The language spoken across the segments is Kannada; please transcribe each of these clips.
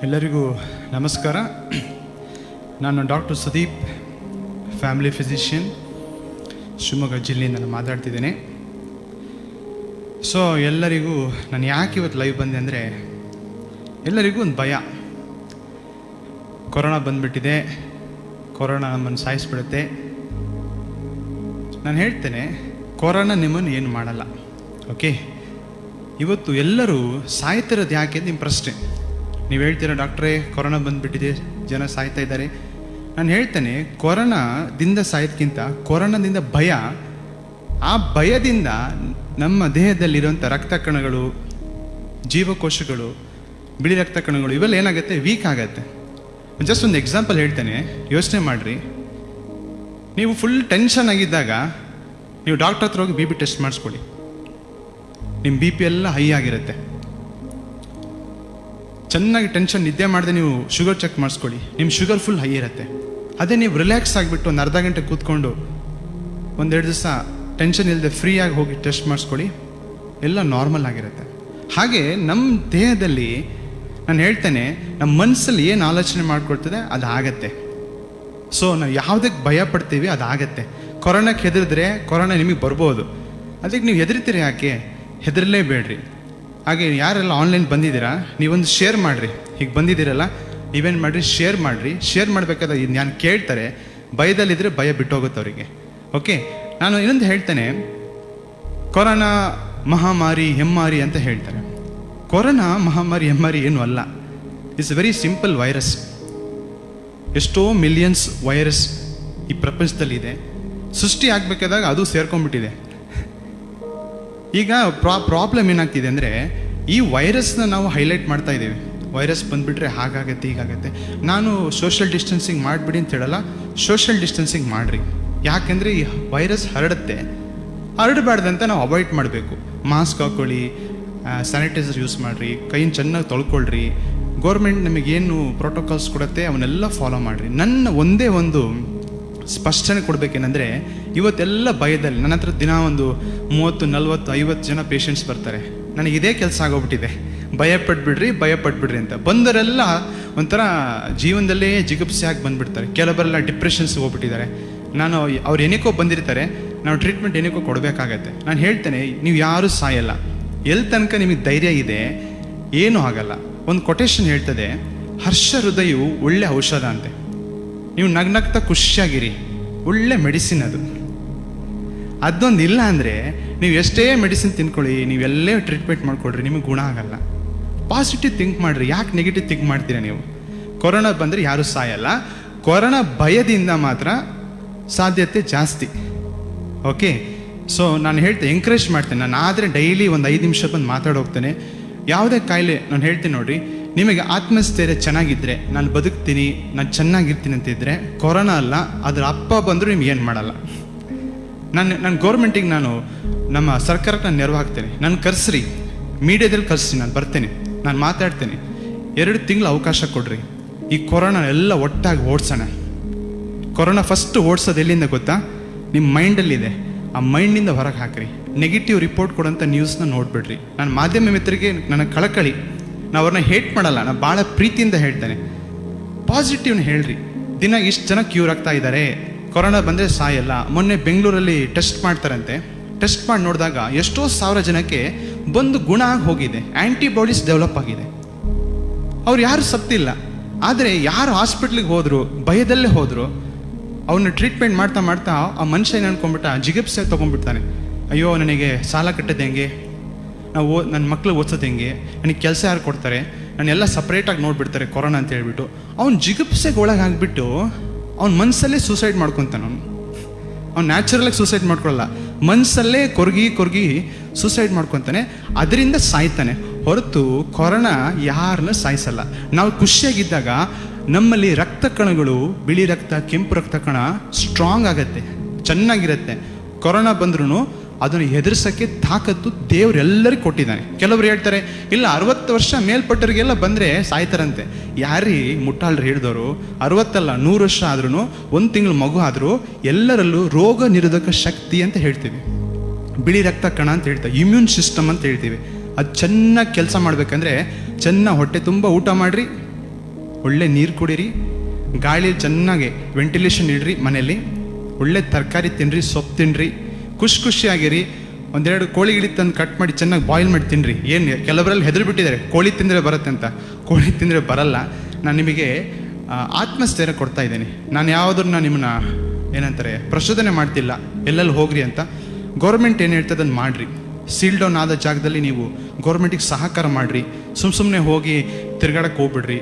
ಎಲ್ಲರಿಗೂ ನಮಸ್ಕಾರ. ನಾನು doctor Sudeep, family physician, Shivamogga ಜಿಲ್ಲೆಯಿಂದ ನಾನು ಮಾತಾಡ್ತಿದ್ದೇನೆ. ಸೊ ಎಲ್ಲರಿಗೂ ನಾನು ಯಾಕೆ ಇವತ್ತು ಲೈವ್ ಬಂದೆ ಅಂದರೆ, ಎಲ್ಲರಿಗೂ ಒಂದು ಭಯ. ಕೊರೋನಾ ಬಂದುಬಿಟ್ಟಿದೆ, ಕೊರೋನಾ ನಮ್ಮನ್ನು ಸಾಯಿಸ್ಬಿಡುತ್ತೆ. ನಾನು ಹೇಳ್ತೇನೆ, ಕೊರೋನಾ ನಿಮ್ಮನ್ನು ಏನು ಮಾಡಲ್ಲ. ಓಕೆ, ಇವತ್ತು ಎಲ್ಲರೂ ಸಾಯ್ತಿರೋದು ಯಾಕೆ ನಿಮ್ಮ ಪ್ರಶ್ನೆ. ನೀವು ಹೇಳ್ತೀರಾ, ಡಾಕ್ಟ್ರೇ ಕೊರೋನಾ ಬಂದುಬಿಟ್ಟಿದೆ, ಜನ ಸಾಯ್ತಾ ಇದ್ದಾರೆ. ನಾನು ಹೇಳ್ತೇನೆ, ಕೊರೋನಾದಿಂದ ಸಾಯೋದಕ್ಕಿಂತ ಕೊರೋನಾದಿಂದ ಭಯ, ಆ ಭಯದಿಂದ ನಮ್ಮ ದೇಹದಲ್ಲಿರುವಂಥ ರಕ್ತ ಕಣಗಳು, ಜೀವಕೋಶಗಳು, ಬಿಳಿ ರಕ್ತ ಕಣಗಳು ಇವೆಲ್ಲ ಏನಾಗುತ್ತೆ, ವೀಕ್ ಆಗುತ್ತೆ. ಜಸ್ಟ್ ಒಂದು ಎಕ್ಸಾಂಪಲ್ ಹೇಳ್ತೇನೆ, ಯೋಚನೆ ಮಾಡಿರಿ. ನೀವು ಫುಲ್ ಟೆನ್ಷನ್ ಆಗಿದ್ದಾಗ ನೀವು ಡಾಕ್ಟರ್ ಹತ್ರ ಹೋಗಿ ಬಿ ಪಿ ಟೆಸ್ಟ್ ಮಾಡಿಸ್ಕೊಳ್ಳಿ. ನಿಮ್ಮ ಬಿ ಪಿ ಎಲ್ಲ ಹೈ ಆಗಿರುತ್ತೆ. ಚೆನ್ನಾಗಿ ಟೆನ್ಷನ್ ನಿದ್ದೆ ಮಾಡಿದೆ ನೀವು ಶುಗರ್ ಚೆಕ್ ಮಾಡಿಸ್ಕೊಳ್ಳಿ, ನಿಮ್ಮ ಶುಗರ್ ಫುಲ್ ಹೈ ಇರುತ್ತೆ. ಅದೇ ನೀವು ರಿಲ್ಯಾಕ್ಸ್ ಆಗಿಬಿಟ್ಟು ಒಂದು ಅರ್ಧ ಗಂಟೆ ಕೂತ್ಕೊಂಡು ಒಂದೆರಡು ದಿವಸ ಟೆನ್ಷನ್ ಇಲ್ಲದೆ ಫ್ರೀಯಾಗಿ ಹೋಗಿ ಟೆಸ್ಟ್ ಮಾಡಿಸ್ಕೊಳ್ಳಿ, ಎಲ್ಲ ನಾರ್ಮಲ್ ಆಗಿರುತ್ತೆ. ಹಾಗೆ ನಮ್ಮ ದೇಹದಲ್ಲಿ ನಾನು ಹೇಳ್ತೇನೆ, ನಮ್ಮ ಮನಸ್ಸಲ್ಲಿ ಏನು ಆಲೋಚನೆ ಮಾಡ್ಕೊಳ್ತದೆ ಅದು ಆಗತ್ತೆ. ಸೊ ನಾವು ಯಾವುದಕ್ಕೆ ಭಯ ಪಡ್ತೀವಿ ಅದಾಗತ್ತೆ. ಕೊರೋನಾಕ್ಕೆ ಹೆದರಿದ್ರೆ ಕೊರೋನಾ ನಿಮಗೆ ಬರ್ಬೋದು, ಅದಕ್ಕೆ ನೀವು ಹೆದರ್ತೀರಿ ಯಾಕೆ? ಹೆದರಲೇಬೇಡ್ರಿ. ಹಾಗೆ ಯಾರೆಲ್ಲ ಆನ್ಲೈನ್ ಬಂದಿದ್ದೀರಾ, ನೀವೊಂದು ಶೇರ್ ಮಾಡಿರಿ. ಹೀಗೆ ಬಂದಿದ್ದೀರಲ್ಲ, ನೀವೇನು ಮಾಡಿರಿ, ಶೇರ್ ಮಾಡಿರಿ. ಶೇರ್ ಮಾಡಬೇಕಾದ್ರೆ ನಾನು ಕೇಳ್ತಾರೆ, ಭಯದಲ್ಲಿದ್ದರೆ ಭಯ ಬಿಟ್ಟೋಗುತ್ತೆ ಅವರಿಗೆ. ಓಕೆ, ನಾನು ಇನ್ನೊಂದು ಹೇಳ್ತೇನೆ, ಕೊರೋನಾ ಮಹಾಮಾರಿ ಹೆಮ್ಮಾರಿ ಅಂತ ಹೇಳ್ತಾರೆ. ಕೊರೋನಾ ಮಹಾಮಾರಿ ಹೆಮ್ಮಾರಿ ಏನೂ ಅಲ್ಲ. It's very simple virus. ಎಷ್ಟೋ ಮಿಲಿಯನ್ಸ್ ವೈರಸ್ ಈ ಪ್ರಪಂಚದಲ್ಲಿದೆ. ಸೃಷ್ಟಿ ಆಗಬೇಕಾದಾಗ ಅದು ಸೇರ್ಕೊಂಡ್ಬಿಟ್ಟಿದೆ. ಈಗ ಪ್ರಾಬ್ಲಮ್ ಏನಾಗ್ತಿದೆ ಅಂದರೆ, ಈ ವೈರಸ್ನ ನಾವು ಹೈಲೈಟ್ ಮಾಡ್ತಾ ಇದ್ದೀವಿ. ವೈರಸ್ ಬಂದುಬಿಟ್ರೆ ಹಾಗಾಗತ್ತೆ, ಹೀಗಾಗತ್ತೆ. ನಾನು ಸೋಷಿಯಲ್ ಡಿಸ್ಟೆನ್ಸಿಂಗ್ ಮಾಡಿಬಿಡಿ ಅಂತ ಹೇಳಲ್ಲ, ಸೋಷಿಯಲ್ ಡಿಸ್ಟೆನ್ಸಿಂಗ್ ಮಾಡಿರಿ. ಯಾಕೆಂದರೆ ಈ ವೈರಸ್ ಹರಡಬಾರ್ದಂತ ನಾವು ಅವಾಯ್ಡ್ ಮಾಡಬೇಕು. ಮಾಸ್ಕ್ ಹಾಕ್ಕೊಳ್ಳಿ, ಸ್ಯಾನಿಟೈಸರ್ ಯೂಸ್ ಮಾಡಿರಿ, ಕೈನ ಚೆನ್ನಾಗಿ ತೊಳ್ಕೊಳ್ರಿ. ಗೌರ್ಮೆಂಟ್ ನಮಗೇನು ಪ್ರೋಟೋಕಾಲ್ಸ್ ಕೊಡುತ್ತೆ ಅವನ್ನೆಲ್ಲ ಫಾಲೋ ಮಾಡಿರಿ. ನನ್ನ ಒಂದೇ ಒಂದು ಸ್ಪಷ್ಟನೆ ಕೊಡಬೇಕೇನೆಂದರೆ, ಇವತ್ತೆಲ್ಲ ಭಯದಲ್ಲಿ ನನ್ನ ಹತ್ರ ದಿನ ಒಂದು 30, 40, 50 ಜನ ಪೇಷಂಟ್ಸ್ ಬರ್ತಾರೆ. ನನಗೆ ಇದೇ ಕೆಲಸ ಆಗೋಗ್ಬಿಟ್ಟಿದೆ, ಭಯಪಟ್ಬಿಡ್ರಿ ಅಂತ. ಬಂದರೆಲ್ಲ ಒಂಥರ ಜೀವನದಲ್ಲೇ ಜಿಗುಪ್ಸೆಯಾಗಿ ಬಂದುಬಿಡ್ತಾರೆ. ಕೆಲವರೆಲ್ಲ ಡಿಪ್ರೆಷನ್ಸ್ಗೆ ಹೋಗ್ಬಿಟ್ಟಿದ್ದಾರೆ. ನಾನು ಅವ್ರು ಏನಕ್ಕೋ ಬಂದಿರ್ತಾರೆ, ನಾವು ಟ್ರೀಟ್ಮೆಂಟ್ ಏನಕ್ಕೋ ಕೊಡಬೇಕಾಗತ್ತೆ. ನಾನು ಹೇಳ್ತೇನೆ, ನೀವು ಯಾರೂ ಸಾಯಲ್ಲ. ಎಲ್ಲಿ ತನಕ ನಿಮಗೆ ಧೈರ್ಯ ಇದೆ ಏನೂ ಆಗಲ್ಲ. ಒಂದು ಕೊಟೇಶನ್ ಹೇಳ್ತದೆ, ಹರ್ಷ ಹೃದಯವು ಒಳ್ಳೆ ಔಷಧ ಅಂತೆ. ನೀವು ನಗ್ನಗ್ತಾ ಖುಷಿಯಾಗಿರಿ, ಒಳ್ಳೆ ಮೆಡಿಸಿನ್ ಅದು. ಅದೊಂದು ಇಲ್ಲ ಅಂದರೆ ನೀವು ಎಷ್ಟೇ ಮೆಡಿಸಿನ್ ತಿನ್ಕೊಳ್ಳಿ, ನೀವೆಲ್ಲೇ ಟ್ರೀಟ್ಮೆಂಟ್ ಮಾಡ್ಕೊಳ್ರಿ, ನಿಮಗೆ ಗುಣ ಆಗಲ್ಲ. ಪಾಸಿಟಿವ್ ಥಿಂಕ್ ಮಾಡಿರಿ. ಯಾಕೆ ನೆಗೆಟಿವ್ ಥಿಂಕ್ ಮಾಡ್ತೀರಾ ನೀವು? ಕೊರೋನಾ ಬಂದರೆ ಯಾರೂ ಸಾಯಲ್ಲ, ಕೊರೋನಾ ಭಯದಿಂದ ಮಾತ್ರ ಸಾಧ್ಯತೆ ಜಾಸ್ತಿ. ಓಕೆ, ಸೊ ನಾನು ಹೇಳ್ತೇನೆ, ಎಂಕರೇಜ್ ಮಾಡ್ತೇನೆ. ನಾನು ಆದರೆ ಡೈಲಿ ಒಂದು 5 ನಿಮಿಷ ಬಂದು ಮಾತಾಡೋಗ್ತೇನೆ. ಯಾವುದೇ ಕಾಯಿಲೆ ನಾನು ಹೇಳ್ತೀನಿ ನೋಡಿರಿ, ನಿಮಗೆ ಆತ್ಮಸ್ಥೈರ್ಯ ಚೆನ್ನಾಗಿದ್ದರೆ, ನಾನು ಬದುಕ್ತೀನಿ, ನಾನು ಚೆನ್ನಾಗಿರ್ತೀನಿ ಅಂತಿದ್ದರೆ, ಕೊರೋನಾ ಅಲ್ಲ ಅದರ ಅಪ್ಪ ಬಂದರೂ ನಿಮ್ಗೆ ಏನು ಮಾಡಲ್ಲ. ನಾನು ಗೌರ್ಮೆಂಟಿಗೆ, ನಾನು ನಮ್ಮ ಸರ್ಕಾರಕ್ಕೆ ನಾನು ನೆರವಾಗ್ತೇನೆ. ನಾನು ಕರೆಸ್ರಿ, ಮೀಡಿಯಾದಲ್ಲಿ ಕರೆಸಿ, ನಾನು ಬರ್ತೇನೆ, ನಾನು ಮಾತಾಡ್ತೇನೆ. 2 ತಿಂಗಳು ಅವಕಾಶ ಕೊಡ್ರಿ. ಈ ಕೊರೋನಾ ಎಲ್ಲ ಒಟ್ಟಾಗಿ ಓಡಿಸೋಣ. ಕೊರೋನಾ ಫಸ್ಟ್ ಓಡಿಸೋದು ಎಲ್ಲಿಂದ ಗೊತ್ತಾ? ನಿಮ್ಮ ಮೈಂಡಲ್ಲಿದೆ. ಆ ಮೈಂಡಿಂದ ಹೊರಗೆ ಹಾಕ್ರಿ. ನೆಗೆಟಿವ್ ರಿಪೋರ್ಟ್ ಕೊಡೋಂಥ ನ್ಯೂಸ್ನ ನೋಡಿಬಿಡ್ರಿ. ನಾನು ಮಾಧ್ಯಮ ಮಿತ್ರರಿಗೆ ನನಗೆ ಕಳಕಳಿ, ನಾವು ಅವ್ರನ್ನ ಹೇಟ್ ಮಾಡಲ್ಲ, ನಾನು ಭಾಳ ಪ್ರೀತಿಯಿಂದ ಹೇಳ್ತೇನೆ. ಪಾಸಿಟಿವ್ನ ಹೇಳ್ರಿ. ದಿನ ಇಷ್ಟು ಜನ ಕ್ಯೂರ್ ಆಗ್ತಾ ಇದ್ದಾರೆ, ಕೊರೋನಾ ಬಂದರೆ ಸಾಯಲ್ಲ. ಮೊನ್ನೆ ಬೆಂಗಳೂರಲ್ಲಿ ಟೆಸ್ಟ್ ಮಾಡ್ತಾರಂತೆ. ಟೆಸ್ಟ್ ಮಾಡಿ ನೋಡಿದಾಗ ಎಷ್ಟೋ ಸಾವಿರ ಜನಕ್ಕೆ ಬಂದು ಗುಣ ಆಗಿ ಹೋಗಿದೆ, ಆ್ಯಂಟಿಬಾಡೀಸ್ ಡೆವಲಪ್ ಆಗಿದೆ. ಅವ್ರು ಯಾರು ಸತ್ತಿಲ್ಲ. ಆದರೆ ಯಾರು ಹಾಸ್ಪಿಟ್ಲಿಗೆ ಹೋದರು, ಭಯದಲ್ಲೇ ಹೋದರು, ಅವನ್ನ ಟ್ರೀಟ್ಮೆಂಟ್ ಮಾಡ್ತಾ ಮಾಡ್ತಾ ಆ ಮನುಷ್ಯ ಏನು ಅನ್ಕೊಂಡ್ಬಿಟ್ಟ, ಜಿಗುಪ್ಸೆ ತೊಗೊಂಡ್ಬಿಡ್ತಾನೆ. ಅಯ್ಯೋ, ನನಗೆ ಸಾಲ ಕಟ್ಟೋದು ಹೆಂಗೆ, ನನ್ನ ಮಕ್ಳಿಗೆ ಓದಿಸೋದು ಹೆಂಗೆ, ನನಗೆ ಕೆಲಸ ಯಾರು ಕೊಡ್ತಾರೆ, ನಾನೆಲ್ಲ ಸಪ್ರೇಟಾಗಿ ನೋಡಿಬಿಡ್ತಾರೆ ಕೊರೋನಾ ಅಂತ ಹೇಳ್ಬಿಟ್ಟು ಅವ್ನು ಜಿಗುಪ್ಸೆಗೆ ಒಳಗಾಗ್ಬಿಟ್ಟು ಅವ್ನ ಮನಸ್ಸಲ್ಲೇ ಸೂಸೈಡ್ ಮಾಡ್ಕೊತಾನೆ. ಅವ್ನು ನ್ಯಾಚುರಲಾಗಿ ಸೂಸೈಡ್ ಮಾಡ್ಕೊಳ್ಳಲ್ಲ, ಮನಸ್ಸಲ್ಲೇ ಕೊರ್ಗಿ ಸೂಸೈಡ್ ಮಾಡ್ಕೊತಾನೆ. ಅದರಿಂದ ಸಾಯ್ತಾನೆ ಹೊರತು ಕೊರೋನಾ ಯಾರನ್ನ ಸಾಯಿಸಲ್ಲ. ನಾವು ಖುಷಿಯಾಗಿದ್ದಾಗ ನಮ್ಮಲ್ಲಿ ರಕ್ತ ಕಣಗಳು, ಬಿಳಿ ರಕ್ತ, ಕೆಂಪು ರಕ್ತ ಕಣ ಸ್ಟ್ರಾಂಗ್ ಆಗತ್ತೆ, ಚೆನ್ನಾಗಿರುತ್ತೆ. ಕೊರೋನಾ ಬಂದ್ರೂ ಅದನ್ನು ಎದುರಿಸೋಕ್ಕೆ ತಾಕತ್ತು ದೇವರೆಲ್ಲರಿಗೂ ಕೊಟ್ಟಿದ್ದಾನೆ. ಕೆಲವರು ಹೇಳ್ತಾರೆ, ಇಲ್ಲ 60 ವರ್ಷ ಮೇಲ್ಪಟ್ಟರಿಗೆಲ್ಲ ಬಂದರೆ ಸಾಯ್ತಾರಂತೆ. ಯಾರೀ ಮುಟ್ಟಾಳ್ರು ಹೇಳಿದವರು? 60 ಅಲ್ಲ, 100 ವರ್ಷ ಆದ್ರೂ, 1 ತಿಂಗಳು ಮಗು ಆದರೂ ಎಲ್ಲರಲ್ಲೂ ರೋಗ ನಿರೋಧಕ ಶಕ್ತಿ ಅಂತ ಹೇಳ್ತೀವಿ. ಬಿಳಿ ರಕ್ತ ಕಣ ಅಂತ ಹೇಳ್ತೀವಿ, ಇಮ್ಯೂನ್ ಸಿಸ್ಟಮ್ ಅಂತ ಹೇಳ್ತೀವಿ. ಅದು ಚೆನ್ನಾಗಿ ಕೆಲಸ ಮಾಡಬೇಕಂದ್ರೆ ಚೆನ್ನಾಗಿ ಹೊಟ್ಟೆ ತುಂಬ ಊಟ ಮಾಡಿರಿ, ಒಳ್ಳೆ ನೀರು ಕುಡೀರಿ, ಗಾಳಿ ಚೆನ್ನಾಗಿ ವೆಂಟಿಲೇಷನ್ ಇಡ್ರಿ, ಮನೇಲಿ ಒಳ್ಳೆ ತರಕಾರಿ ತಿನ್ನಿರಿ, ಸೊಪ್ಪು ತಿನ್ನಿರಿ, ಖುಷಿಯಾಗಿರಿ. ಒಂದೆರಡು ಕೋಳಿ ಗಿಡಿ ತಂದು ಕಟ್ ಮಾಡಿ ಚೆನ್ನಾಗಿ ಬಾಯ್ಲ್ ಮಾಡಿ ತಿನ್ನಿರಿ. ಏನು ಕೆಲವರಲ್ಲಿ ಹೆದರು ಬಿಟ್ಟಿದ್ದಾರೆ ಕೋಳಿ ತಿಂದರೆ ಬರುತ್ತೆ ಅಂತ. ಕೋಳಿ ತಿಂದರೆ ಬರಲ್ಲ. ನಾನು ನಿಮಗೆ ಆತ್ಮಸ್ಥೈರ್ಯ ಕೊಡ್ತಾ ಇದ್ದೀನಿ. ನಾನು ಯಾವುದನ್ನ ನಿಮ್ಮನ್ನ ಏನಂತಾರೆ ಪ್ರಚೋದನೆ ಮಾಡ್ತಿಲ್ಲ ಎಲ್ಲೆಲ್ಲಿ ಹೋಗ್ರಿ ಅಂತ. ಗೌರ್ಮೆಂಟ್ ಏನು ಹೇಳ್ತದೆ ಅದನ್ನು ಮಾಡಿರಿ. ಸೀಲ್ ಡೌನ್ ಆದ ಜಾಗದಲ್ಲಿ ನೀವು ಗೌರ್ಮೆಂಟಿಗೆ ಸಹಕಾರ ಮಾಡಿರಿ. ಸುಮ್ಮನೆ ಹೋಗಿ ತಿರ್ಗಾಡಕ್ಕೆ ಹೋಗ್ಬಿಡ್ರಿ.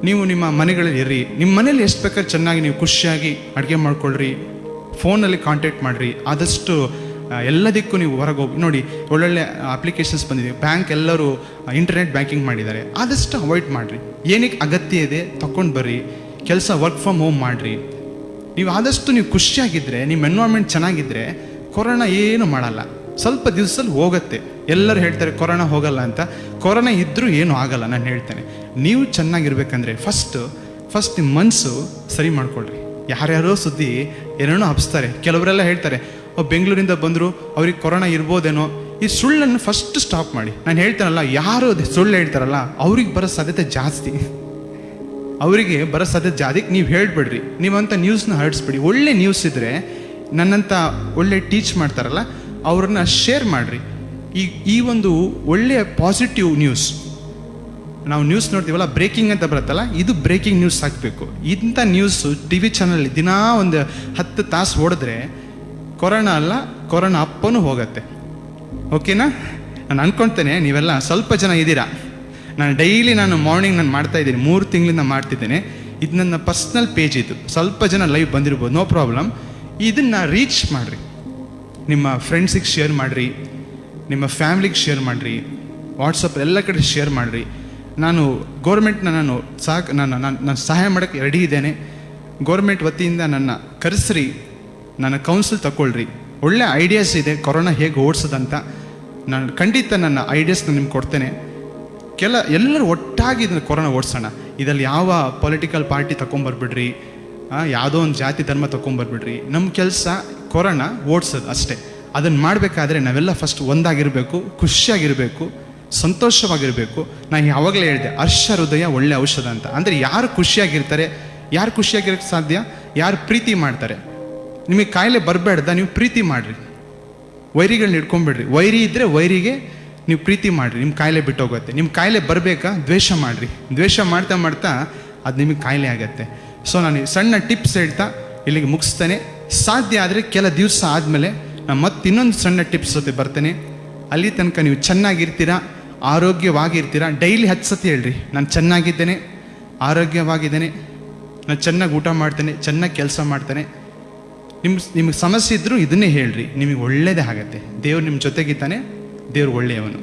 ನೀವು ನಿಮ್ಮ ಮನೆಗಳಲ್ಲಿ ಇರ್ರಿ. ನಿಮ್ಮ ಮನೇಲಿ ಎಷ್ಟು ಬೇಕಾದ್ರೆ ಚೆನ್ನಾಗಿ ನೀವು ಖುಷಿಯಾಗಿ ಅಡುಗೆ ಮಾಡ್ಕೊಳ್ರಿ. ಫೋನಲ್ಲಿ ಕಾಂಟ್ಯಾಕ್ಟ್ ಮಾಡಿರಿ. ಆದಷ್ಟು ಎಲ್ಲದಕ್ಕೂ ನೀವು ಹೊರಗೆ ಹೋಗಿ ನೋಡಿ. ಒಳ್ಳೊಳ್ಳೆ ಅಪ್ಲಿಕೇಶನ್ಸ್ ಬಂದಿದೆ. ಬ್ಯಾಂಕ್ ಎಲ್ಲರೂ ಇಂಟರ್ನೆಟ್ ಬ್ಯಾಂಕಿಂಗ್ ಮಾಡಿದ್ದಾರೆ. ಆದಷ್ಟು ಅವಾಯ್ಡ್ ಮಾಡಿರಿ. ಏನಕ್ಕೆ ಅಗತ್ಯ ಇದೆ ತಗೊಂಡು ಬರ್ರಿ. ಕೆಲಸ ವರ್ಕ್ ಫ್ರಮ್ ಹೋಮ್ ಮಾಡಿರಿ. ನೀವು ಆದಷ್ಟು ನೀವು ಖುಷಿಯಾಗಿದ್ದರೆ, ನಿಮ್ಮ ಎನ್ವೈರ್ಮೆಂಟ್ ಚೆನ್ನಾಗಿದ್ದರೆ ಕೊರೋನಾ ಏನು ಮಾಡಲ್ಲ. ಸ್ವಲ್ಪ ದಿವಸದಲ್ಲಿ ಹೋಗುತ್ತೆ. ಎಲ್ಲರೂ ಹೇಳ್ತಾರೆ ಕೊರೋನಾ ಹೋಗಲ್ಲ ಅಂತ. ಕೊರೋನಾ ಇದ್ದರೂ ಏನೂ ಆಗಲ್ಲ. ನಾನು ಹೇಳ್ತೇನೆ, ನೀವು ಚೆನ್ನಾಗಿರ್ಬೇಕಂದ್ರೆ ಫಸ್ಟ್ ನಿಮ್ಮ ಮನಸ್ಸು ಸರಿ ಮಾಡ್ಕೊಳ್ರಿ. ಯಾರ್ಯಾರೋ ಸುದ್ದಿ ಏನೇನೋ ಹಬ್ಸ್ತಾರೆ. ಕೆಲವರೆಲ್ಲ ಹೇಳ್ತಾರೆ ಬೆಂಗಳೂರಿಂದ ಬಂದರು, ಅವ್ರಿಗೆ ಕೊರೋನಾ ಇರ್ಬೋದೇನೋ. ಈ ಸುಳ್ಳನ್ನು ಫಸ್ಟ್ ಸ್ಟಾಪ್ ಮಾಡಿ. ನಾನು ಹೇಳ್ತೇನಲ್ಲ, ಯಾರು ಸುಳ್ಳು ಹೇಳ್ತಾರಲ್ಲ ಅವ್ರಿಗೆ ಬರೋ ಸಾಧ್ಯತೆ ಜಾಸ್ತಿ. ಅವರಿಗೆ ಬರೋ ಸಾಧ್ಯತೆ ಅದಕ್ಕೆ ನೀವು ಹೇಳ್ಬೇಡ್ರಿ. ನೀವಂಥ ನ್ಯೂಸ್ನ ಹರಡಿಸ್ಬಿಡಿ. ಒಳ್ಳೆ ನ್ಯೂಸ್ ಇದ್ದರೆ ನನ್ನಂಥ ಒಳ್ಳೆ ಟೀಚ್ ಮಾಡ್ತಾರಲ್ಲ ಅವ್ರನ್ನ ಶೇರ್ ಮಾಡಿರಿ. ಈ ಒಂದು ಒಳ್ಳೆಯ ಪಾಸಿಟಿವ್ ನ್ಯೂಸ್, ನಾವು ನ್ಯೂಸ್ ನೋಡ್ತೀವಲ್ಲ ಬ್ರೇಕಿಂಗ್ ಅಂತ ಬರುತ್ತಲ್ಲ, ಇದು ಬ್ರೇಕಿಂಗ್ ನ್ಯೂಸ್ ಆಗಬೇಕು. ಇಂಥ ನ್ಯೂಸು ಟಿ ವಿ ಚಾನಲ್ಲಿ ದಿನಾ ಒಂದು 10 ತಾಸು ಓಡಿದ್ರೆ ಕೊರೋನಾ ಅಲ್ಲ, ಕೊರೋನಾ ಅಪ್ಪನೂ ಹೋಗುತ್ತೆ. ಓಕೆನಾ? ನಾನು ಅನ್ಕೊಳ್ತೇನೆ ನೀವೆಲ್ಲ ಸ್ವಲ್ಪ ಜನ ಇದ್ದೀರಾ. ನಾನು ಡೈಲಿ ಮಾರ್ನಿಂಗ್ ನಾನು ಮಾಡ್ತಾಯಿದ್ದೀನಿ, 3 ತಿಂಗಳಿಂದ ಮಾಡ್ತಿದ್ದೇನೆ. ಇದು ನನ್ನ ಪರ್ಸ್ನಲ್ ಪೇಜ್. ಇದು ಸ್ವಲ್ಪ ಜನ ಲೈವ್ ಬಂದಿರ್ಬೋದು, ನೋ ಪ್ರಾಬ್ಲಮ್. ಇದನ್ನು ರೀಚ್ ಮಾಡಿರಿ. ನಿಮ್ಮ ಫ್ರೆಂಡ್ಸಿಗೆ ಶೇರ್ ಮಾಡಿರಿ, ನಿಮ್ಮ ಫ್ಯಾಮ್ಲಿಗೆ ಶೇರ್ ಮಾಡಿರಿ, ವಾಟ್ಸಪ್ ಎಲ್ಲ ಕಡೆ ಶೇರ್ ಮಾಡಿರಿ. ನಾನು ಗೌರ್ಮೆಂಟ್ನ ನಾನು ಸಹಾಯ ಮಾಡೋಕ್ಕೆ ರೆಡಿ ಇದ್ದೇನೆ. ಗೌರ್ಮೆಂಟ್ ವತಿಯಿಂದ ನನ್ನ ಕರೆಸ್ರಿ, ನನ್ನ ಕೌನ್ಸಿಲ್ ತಗೊಳ್ರಿ. ಒಳ್ಳೆ ಐಡಿಯಾಸ್ ಇದೆ ಕೊರೋನಾ ಹೇಗೆ ಓಡಿಸೋದಂತ. ನಾನು ಖಂಡಿತ ನನ್ನ ಐಡಿಯಾಸ್ನ ನಿಮ್ಗೆ ಕೊಡ್ತೇನೆ. ಎಲ್ಲರೂ ಒಟ್ಟಾಗಿ ಇದನ್ನು ಕೊರೋನಾ ಓಡಿಸೋಣ. ಇದರಲ್ಲಿ ಯಾವ ಪೊಲಿಟಿಕಲ್ ಪಾರ್ಟಿ ತಗೊಂಬರ್ಬಿಡ್ರಿ, ಯಾವುದೋ ಒಂದು ಜಾತಿ ಧರ್ಮ ತಗೊಂಬರ್ಬಿಡ್ರಿ. ನಮ್ಮ ಕೆಲಸ ಕೊರೋನಾ ಓಡಿಸೋದು ಅಷ್ಟೇ. ಅದನ್ನು ಮಾಡಬೇಕಾದ್ರೆ ನಾವೆಲ್ಲ ಫಸ್ಟ್ ಒಂದಾಗಿರಬೇಕು, ಖುಷಿಯಾಗಿರಬೇಕು, ಸಂತೋಷವಾಗಿರಬೇಕು. ನಾನು ಯಾವಾಗಲೇ ಹೇಳಿದೆ, ಹರ್ಷ ಹೃದಯ ಒಳ್ಳೆ ಔಷಧ ಅಂತ. ಅಂದರೆ ಯಾರು ಖುಷಿಯಾಗಿರ್ತಾರೆ, ಯಾರು ಖುಷಿಯಾಗಿರೋಕ್ಕೆ ಸಾಧ್ಯ, ಯಾರು ಪ್ರೀತಿ ಮಾಡ್ತಾರೆ. ನಿಮಗೆ ಕಾಯಿಲೆ ಬರಬೇಡ್ದ, ನೀವು ಪ್ರೀತಿ ಮಾಡಿರಿ. ವೈರಿಗಳನ್ನ ಹಿಡ್ಕೊಂಬಿಡ್ರಿ. ವೈರಿ ಇದ್ದರೆ ವೈರಿಗೆ ನೀವು ಪ್ರೀತಿ ಮಾಡಿರಿ, ನಿಮ್ಮ ಕಾಯಿಲೆ ಬಿಟ್ಟೋಗುತ್ತೆ. ನಿಮ್ಮ ಕಾಯಿಲೆ ಬರಬೇಕಾ, ದ್ವೇಷ ಮಾಡಿರಿ. ದ್ವೇಷ ಮಾಡ್ತಾ ಅದು ನಿಮಗೆ ಕಾಯಿಲೆ ಆಗುತ್ತೆ. ಸೊ ನಾನು ಸಣ್ಣ ಟಿಪ್ಸ್ ಹೇಳ್ತಾ ಇಲ್ಲಿಗೆ ಮುಗಿಸ್ತೇನೆ. ಸಾಧ್ಯ ಆದರೆ ಕೆಲ ದಿವಸ ಆದಮೇಲೆ ನಾನು ಮತ್ತೆ ಇನ್ನೊಂದು ಸಣ್ಣ ಟಿಪ್ಸ್ ಜೊತೆ ಬರ್ತೇನೆ. ಅಲ್ಲಿ ತನಕ ನೀವು ಚೆನ್ನಾಗಿರ್ತೀರಾ, ಆರೋಗ್ಯವಾಗಿರ್ತೀರಾ. ಡೈಲಿ 10 ಸತಿ ಹೇಳ್ರಿ, ನಾನು ಚೆನ್ನಾಗಿದ್ದೇನೆ, ಆರೋಗ್ಯವಾಗಿದ್ದೇನೆ, ನಾನು ಚೆನ್ನಾಗಿ ಊಟ ಮಾಡ್ತೇನೆ, ಚೆನ್ನಾಗಿ ಕೆಲಸ ಮಾಡ್ತೇನೆ. ನಿಮಗೆ ಸಮಸ್ಯೆ ಇದ್ದರೂ ಇದನ್ನೇ ಹೇಳ್ರಿ, ನಿಮಗೆ ಒಳ್ಳೆಯದೇ ಆಗುತ್ತೆ. ದೇವ್ರು ನಿಮ್ಮ ಜೊತೆಗಿದ್ದಾನೆ. ದೇವ್ರು ಒಳ್ಳೆಯವನು.